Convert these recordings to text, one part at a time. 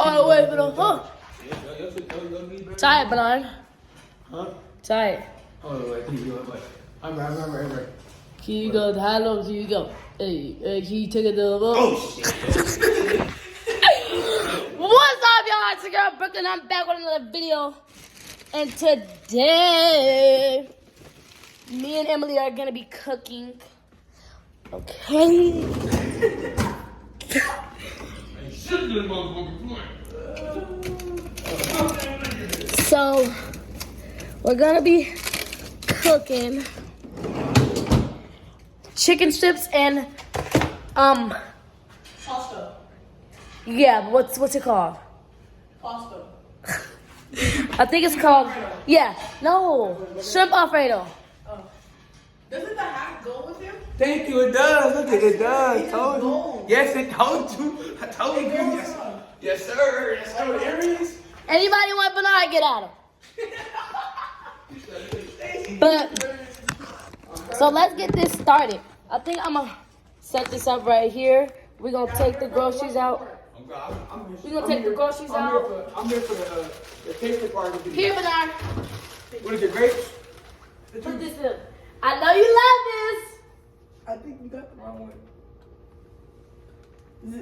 All the way for the hook. Tie it, Bernard. Huh? Tie it. Oh, wait, please, wait. I'm right. Here you go. How low can you go? Hey, can you take it to the boat? Oh, shit. What's up, y'all? It's your girl Brooklyn. I'm back with another video. And today, me and Emily are going to be cooking. Okay. So, we're going to be cooking chicken strips and, Pasta. yeah, what's it called? Pasta. I think it's called, yeah, no, shrimp Alfredo. Doesn't the hat go with him? Thank you, it does. Look at it, does. It Told you. goes. Yes, it told you. I told you. Yes, yes, sir. Yes, sir. There it is. Anybody want Bernard, get at him. But, so let's get this started. I think I'm going to set this up right here. We're going to take the groceries out. We're going to take the groceries out. I'm here for the tasting part of the Here, video. Bernard. What is it, grapes? Put this in. I know you love this. I think we got the wrong one.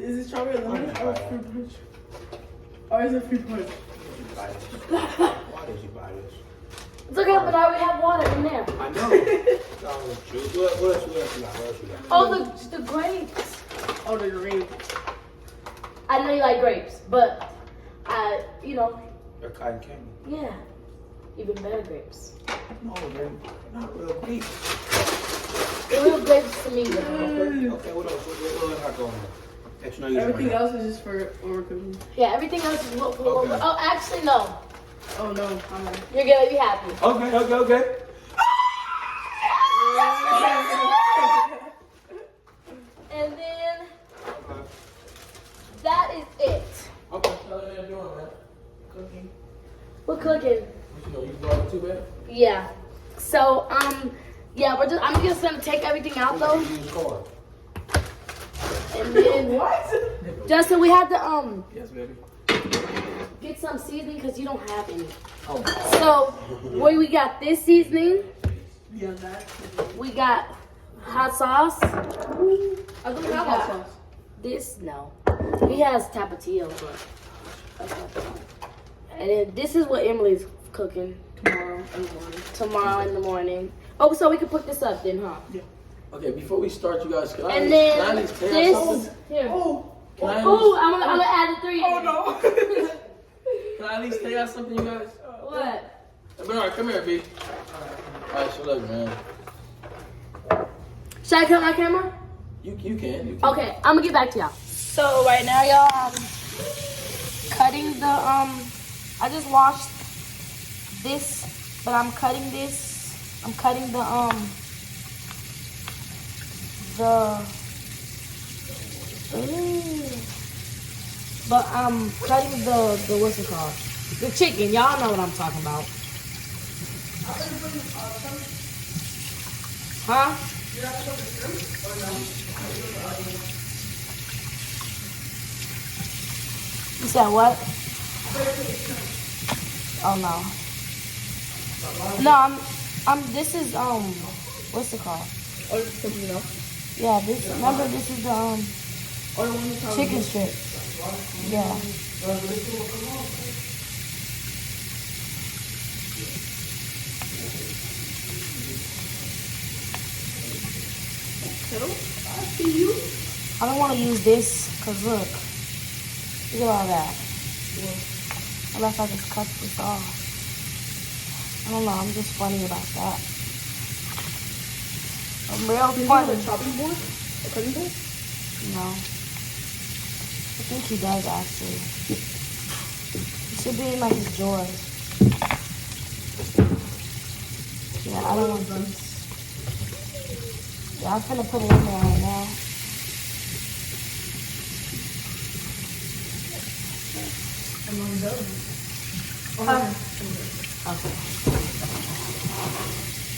Is it strawberry lemon or fruit punch? Or is it fruit punch? Why did you buy this? It's okay, Bernard. We have water in there. I know. What else you got? Oh, the grapes. Oh, the grape. I know you like grapes, but you know, They're cotton candy. yeah, even better grapes. No, they're not real grapes. Real grapes to me. Okay, what else? What else I go on there? That you know you Everything right else is just for overcooking. Yeah, everything else is what. Okay. Oh, actually, no. Oh no, I'm not. You're gonna be happy. now. Okay. And then that is it. Okay. So what are you doing, man? Cooking. We're cooking. What you know, you brought it too bad? Yeah. So yeah, I'm just gonna take everything out though, Use car. and then What? Justin, we had to Yes, baby. get some seasoning because you don't have any. Oh. So we got this seasoning. Yeah, that. We got hot sauce. I don't have hot sauce. This no. He has Tapatio, but that's not the one. And then this is what Emily's cooking Tomorrow in the morning. tomorrow in the morning. Oh, so we can put this up then, huh? Okay, before we start, you guys, can I And at then least tell you something? this here. Oh. Can I at Ooh, least- I'm gonna add the 3. Oh no. Can I at least tell y'all something, you guys? What? Bernard, come here, B. Alright, so look, man. Should I cut my camera? You can. Okay, I'm gonna get back to y'all. So right now, y'all, cutting the I just washed this, but I'm cutting this. I'm cutting the but I'm cutting the what's it called? The chicken. Y'all know what I'm talking about. Huh? You said what? Oh no. No, this is what's it called? Or something else. Yeah, this remember this is the Or the one you call chicken strip. Yeah. Hello? I see you. I don't want to use this because look at all that. Unless I just cut this off. I don't know. I'm just funny about that. I'm real Do you have funny. a chopping board? A cutting board? No. I think he does actually. It should be in like his drawers. Yeah, I don't want this. Yeah, I'm gonna put it in there right now. Among those. Okay.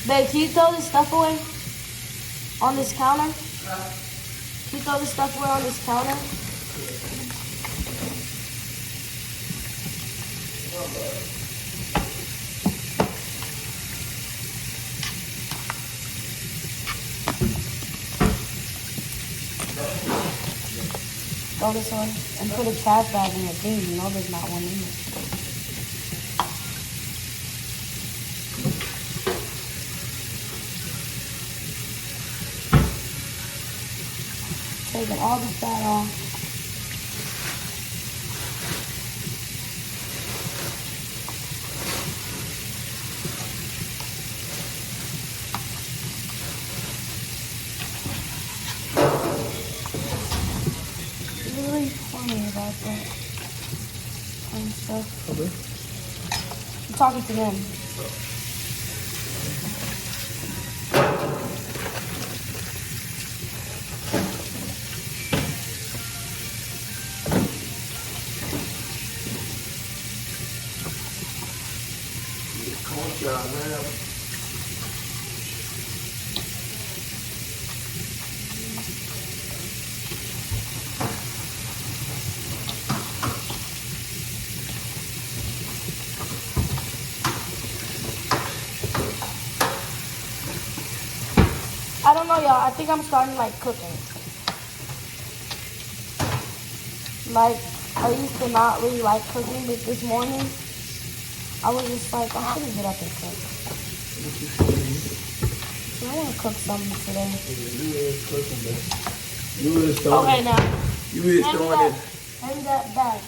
Babe, can you throw this stuff away? On this counter? Can you throw this stuff away on this counter? Throw this one and put a trash bag in your thing. You know there's not one in it. Taking all the fat off. Really funny about that kind of stuff. Okay. I'm talking to them. Corn job, man. I don't know, y'all. I think I'm starting like cooking. Like, I used to not really like cooking, but this morning, I was just like, I'm gonna get up and cook. So I want to cook something today. You is cooking, man. You is throwing Okay, it. now, You is hand me throwing that. it. Hand me that bag.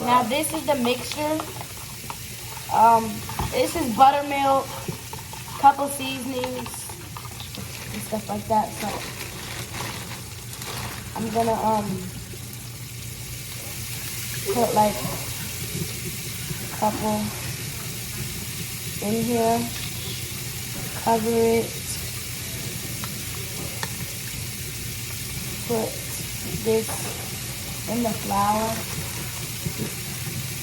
Now, this is the mixture. This is buttermilk, couple seasonings, and stuff like that. So I'm gonna put like a couple in here, cover it, put this in the flour,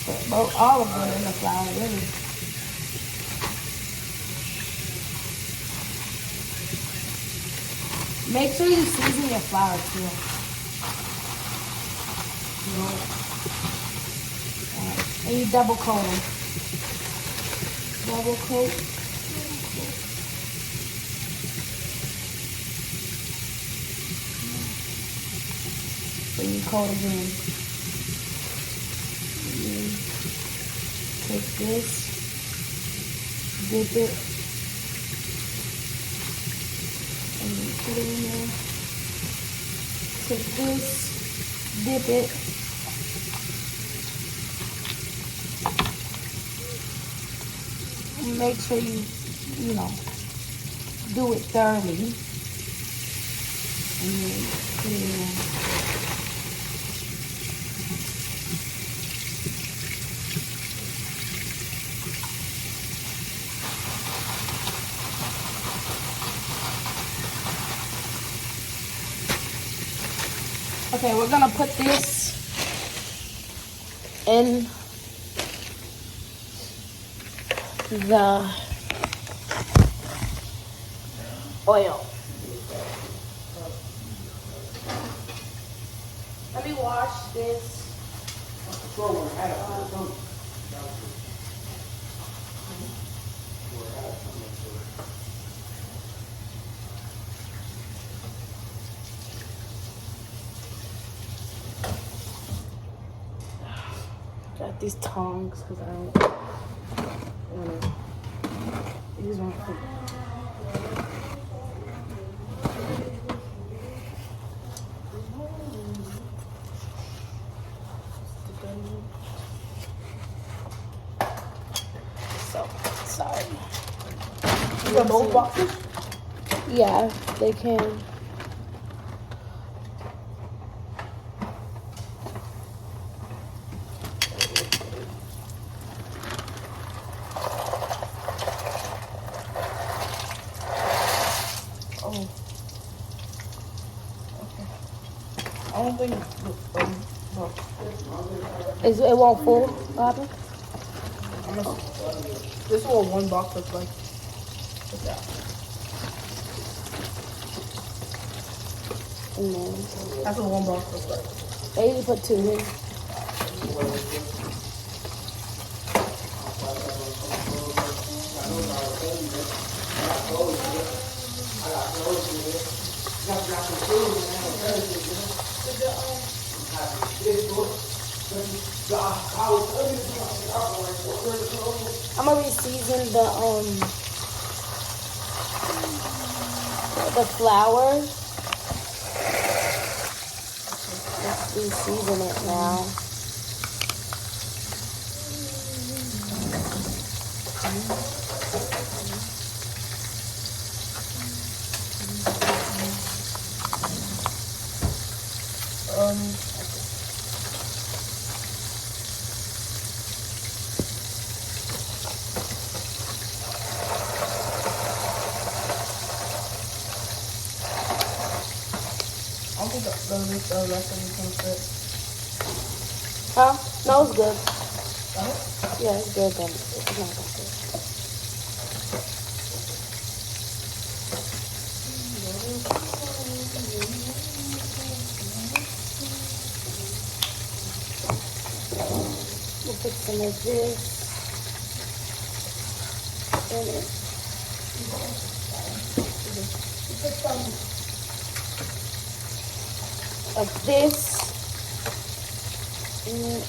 put all of them in the flour, really. Make sure you season your flour too. And you double coat them. Double coat. Then you coat again. And take this, dip it, and you put it in there. Take this, dip it. Make sure you know, do it thoroughly. And then put it in there. Okay, we're gonna put this in the oil. Let me wash this. Got these tongs because I don't want to. These won't fit. So sorry. You got both boxes? Yeah, they can. Oh. Okay. I don't think well, it won't full, Bobby? This is what one box looks like. Look at that. No. That's what one box looks like. I usually put two in. I'm gonna re-season the flour. Let's re-season it now. I don't think the rest of it comes fit. Huh? No, it's good. Got it? Yeah, it's good then. It's not that good. We'll put some of this in it. Put some of this in it.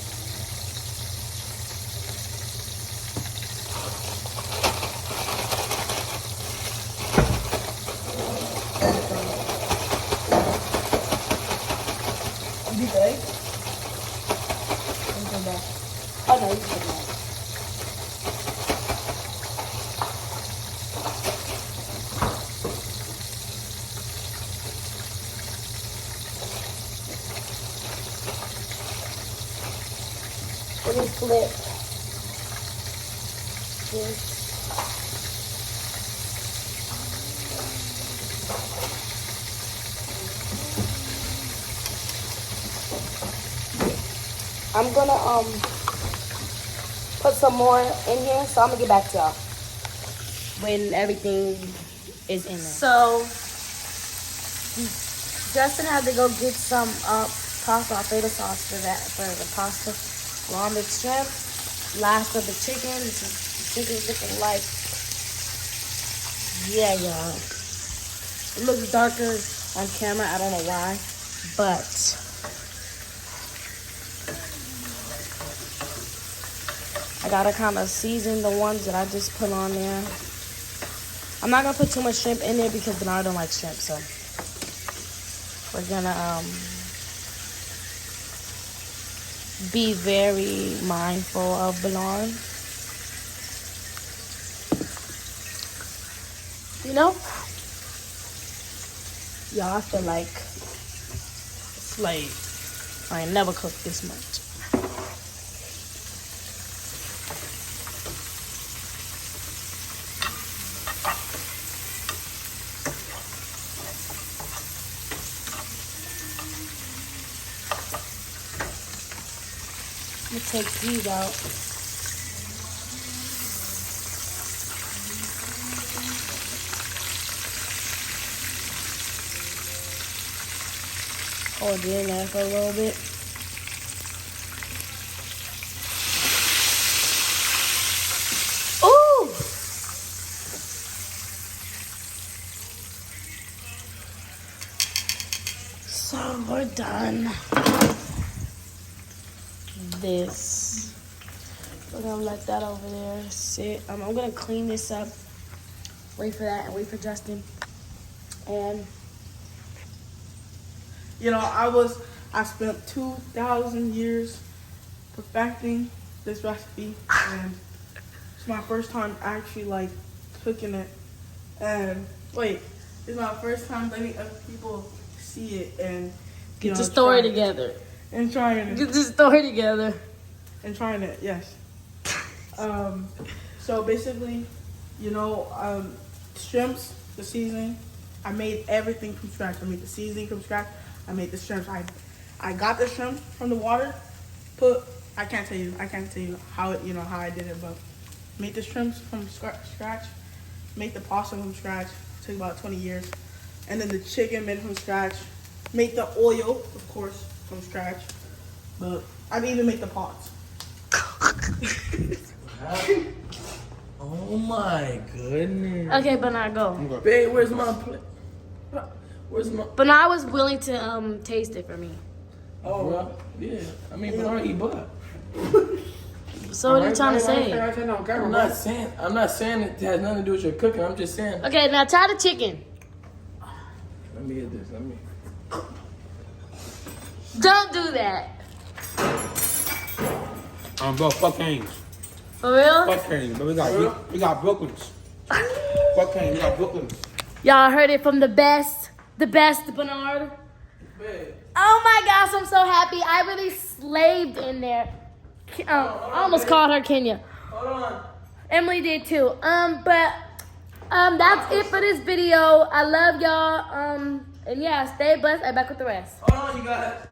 You beat the egg? Let's go back. Oh no, you can put that. Let me flip this. I'm gonna put some more in here, so I'm gonna get back to y'all when everything is in there. So Justin had to go get some pasta Alfredo sauce for the pasta. Along the shrimp, last of the chicken. This is the chicken looking like, yeah, y'all. It looks darker on camera. I don't know why, but I gotta kind of season the ones that I just put on there. I'm not gonna put too much shrimp in there because Bernard don't like shrimp, so we're gonna be very mindful of Bernard. You know? Y'all, I feel like it's like I ain't never cooked this much. I'm gonna take these out. Hold it in there for a little bit. Ooh! So we're done. This. We're gonna let that over there sit. I'm gonna clean this up. Wait for that and wait for Justin. And You know, I spent 2,000 years perfecting this recipe, and it's my first time actually like cooking it. And wait, it's my first time letting other people see it and get the story try it. together. And trying it. Get the story together. And trying it, yes. So basically, you know, shrimps, the seasoning, I made everything from scratch. I made the seasoning from scratch. I made the shrimps. I got the shrimp from the water. I can't tell you how it, how I did it, but made the shrimps from scratch. Made the pasta from scratch. It took about 20 years. And then the chicken made from scratch. Made the oil, of course, from scratch. But I didn't even make the pots. Oh my goodness. Okay, Bernard, go. Babe, where's my plate? Where's my... Bernard was willing to taste it for me. Oh, well, yeah. I mean, Bernard eat butt. So what are you trying to say? I'm not saying it has nothing to do with your cooking. I'm just saying. Okay, now try the chicken. Let me get this. Don't do that. Bro, fuck Canes. For real? Fuck Canes. But we got Brooklyn's. Fuck Canes. We got Brooklyn's. Y'all heard it from the best Bernard. Oh my gosh, I'm so happy. I really slaved in there. I almost called her Kenya. Hold on. Emily did too. But that's it for this video. I love y'all. And yeah, stay blessed. I'm back with the rest. Hold on, you guys.